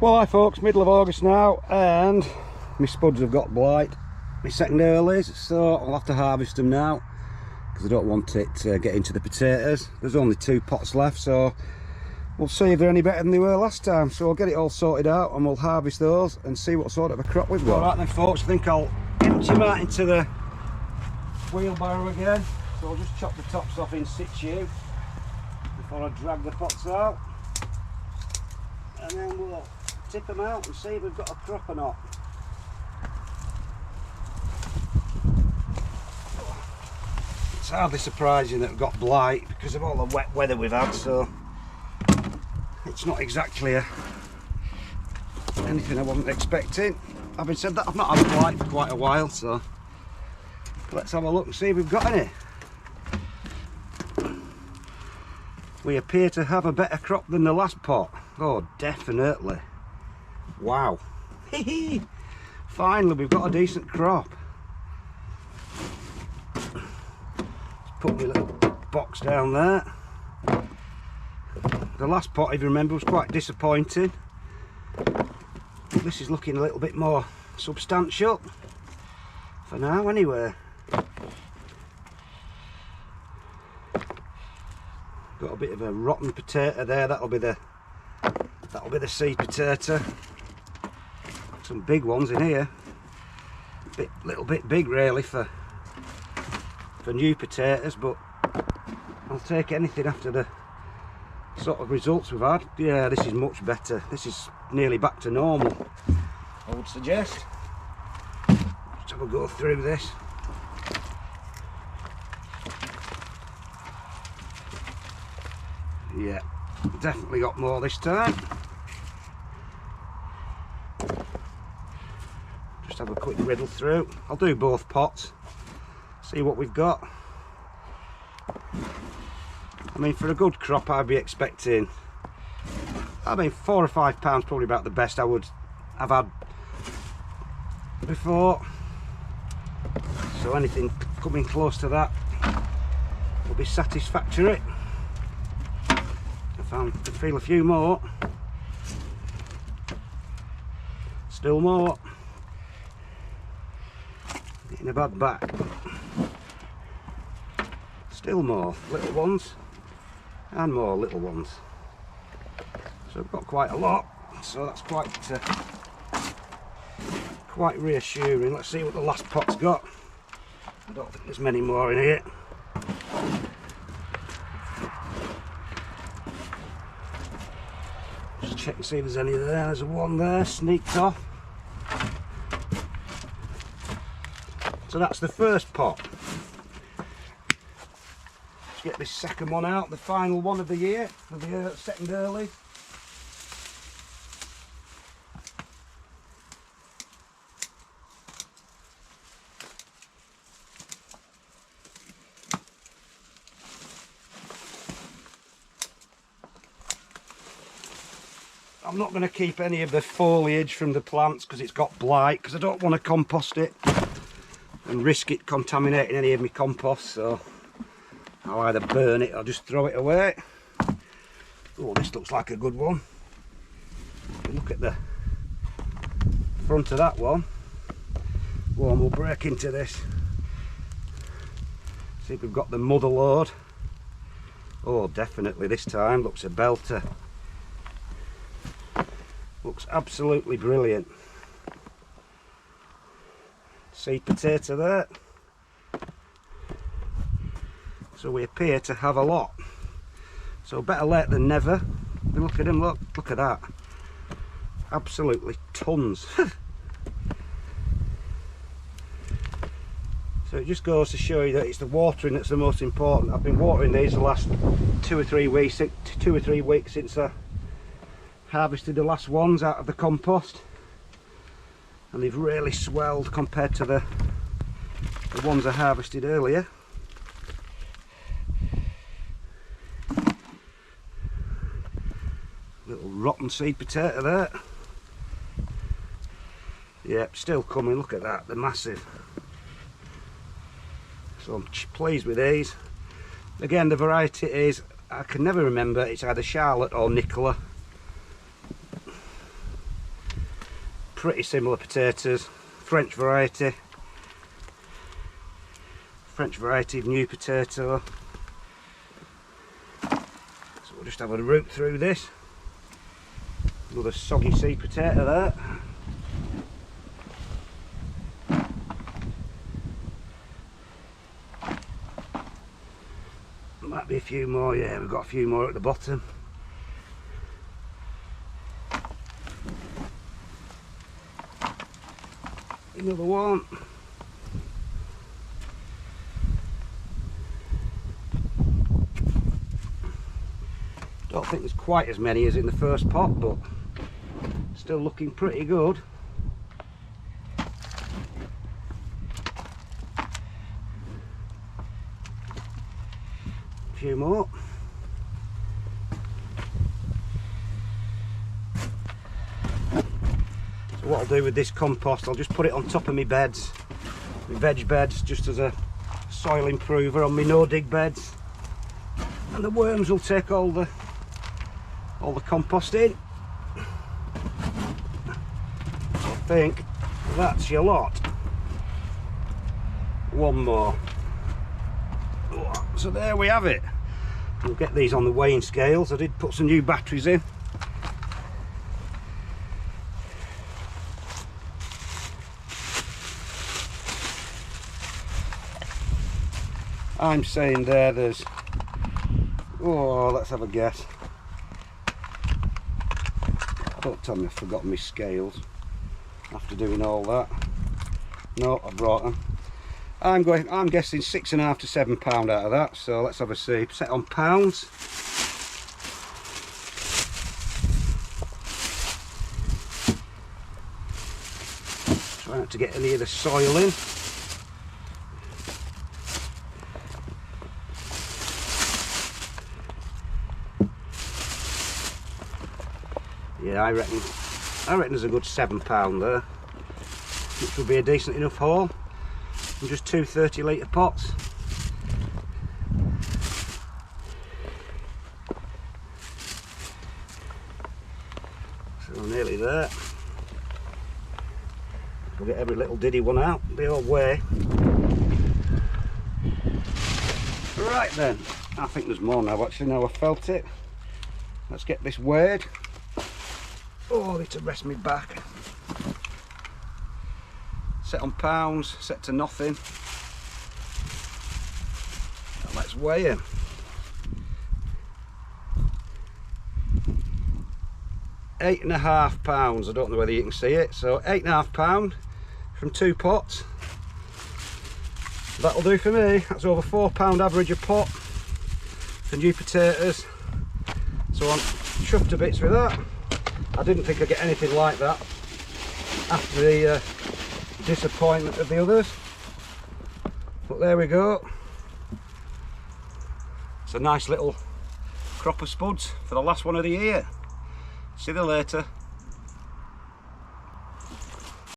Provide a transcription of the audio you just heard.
Well, hi folks, middle of August now, and my spuds have got blight, my second earlies, so I'll have to harvest them now because I don't want it to get into the potatoes. There's only 2 pots left, so we'll see if they're any better than they were last time. So I'll get it all sorted out and we'll harvest those and see what sort of a crop we've got. Alright then folks, I think I'll empty them out into the wheelbarrow again. So I'll just chop the tops off in situ before I drag the pots out, and then we'll tip them out and see if we've got a crop or not. It's hardly surprising that we've got blight because of all the wet weather we've had, so it's not exactly anything I wasn't expecting. Having said that, I've not had blight for quite a while, so let's have a look and see if we've got any. We appear to have a better crop than the last pot. Oh, definitely. Wow. Finally, we've got a decent crop. Let's put my little box down there. The last pot, if you remember, was quite disappointing. This is looking a little bit more substantial. For now, anyway. Got a bit of a rotten potato there. That'll be the seed potato. Some big ones in here. Little bit big really for new potatoes, but I'll take anything after the sort of results we've had. Yeah, this is much better. This is nearly back to normal, I would suggest. Let's have a go through this. Yeah, definitely got more this time. Just have a quick riddle through. I'll do both pots, see what we've got. I mean, for a good crop I'd be expecting, I mean, £4 or £5 probably about the best I've had before. So anything coming close to that will be satisfactory. I feel a few more. Still more. Getting a bad back. Still more little ones and more little ones. So I've got quite a lot. So that's quite reassuring. Let's see what the last pot's got. I don't think there's many more in here. Check and see if there's any there. There's one there sneaked off. So that's the first pot. Let's get this second one out, the final one of the year for the second early. I'm not going to keep any of the foliage from the plants because it's got blight, because I don't want to compost it and risk it contaminating any of my compost, so I'll either burn it or just throw it away. Oh, this looks like a good one. Look at the front of that one. One will break into this. See if we've got the mother load. Oh, definitely this time. Looks a belter. Looks absolutely brilliant. Seed potato there. So we appear to have a lot. So better late than never. Look at him, look at that. Absolutely tons. So it just goes to show you that it's the watering that's the most important. I've been watering these the last 2 or 3 weeks since I harvested the last ones out of the compost, and they've really swelled compared to the ones I harvested earlier. Little rotten seed potato there. Yep, still coming. Look at that, they're massive. So I'm pleased with these. Again, the variety is, I can never remember, it's either Charlotte or Nicola. pretty similar potatoes, French variety of new potato. So we'll just have a root through this. Another soggy seed potato there. Might be a few more, yeah, we've got a few more at the bottom. Another one. Don't think there's quite as many as in the first pot, but still looking pretty good. A few more. So what I'll do with this compost, I'll just put it on top of my beds, my veg beds, just as a soil improver on my no-dig beds, and the worms will take all the compost in. I think that's your lot. One more. So there we have it. We'll get these on the weighing scales. I did put some new batteries in. I'm saying there's, oh, let's have a guess. Don't tell me I've forgotten my scales after doing all that. No, I brought them. I'm guessing £6.5 to £7 out of that, so let's have a see. Set on pounds. Try not to get any of the soil in. Yeah, I reckon there's a good £7 there, which will be a decent enough haul. And just two 30-litre pots. So nearly there. We'll get every little diddy one out, they all weigh. Right then, I think there's more now actually, now I've felt it. Let's get this weighed. Oh, I need to rest my back. Set on pounds, set to nothing. Now let's weigh him. £8.5. I don't know whether you can see it. So £8.5 from 2 pots. That'll do for me. That's over £4 average a pot for new potatoes. So I'm chuffed to bits with that. I didn't think I'd get anything like that after the disappointment of the others, but there we go. It's a nice little crop of spuds for the last one of the year. See you later.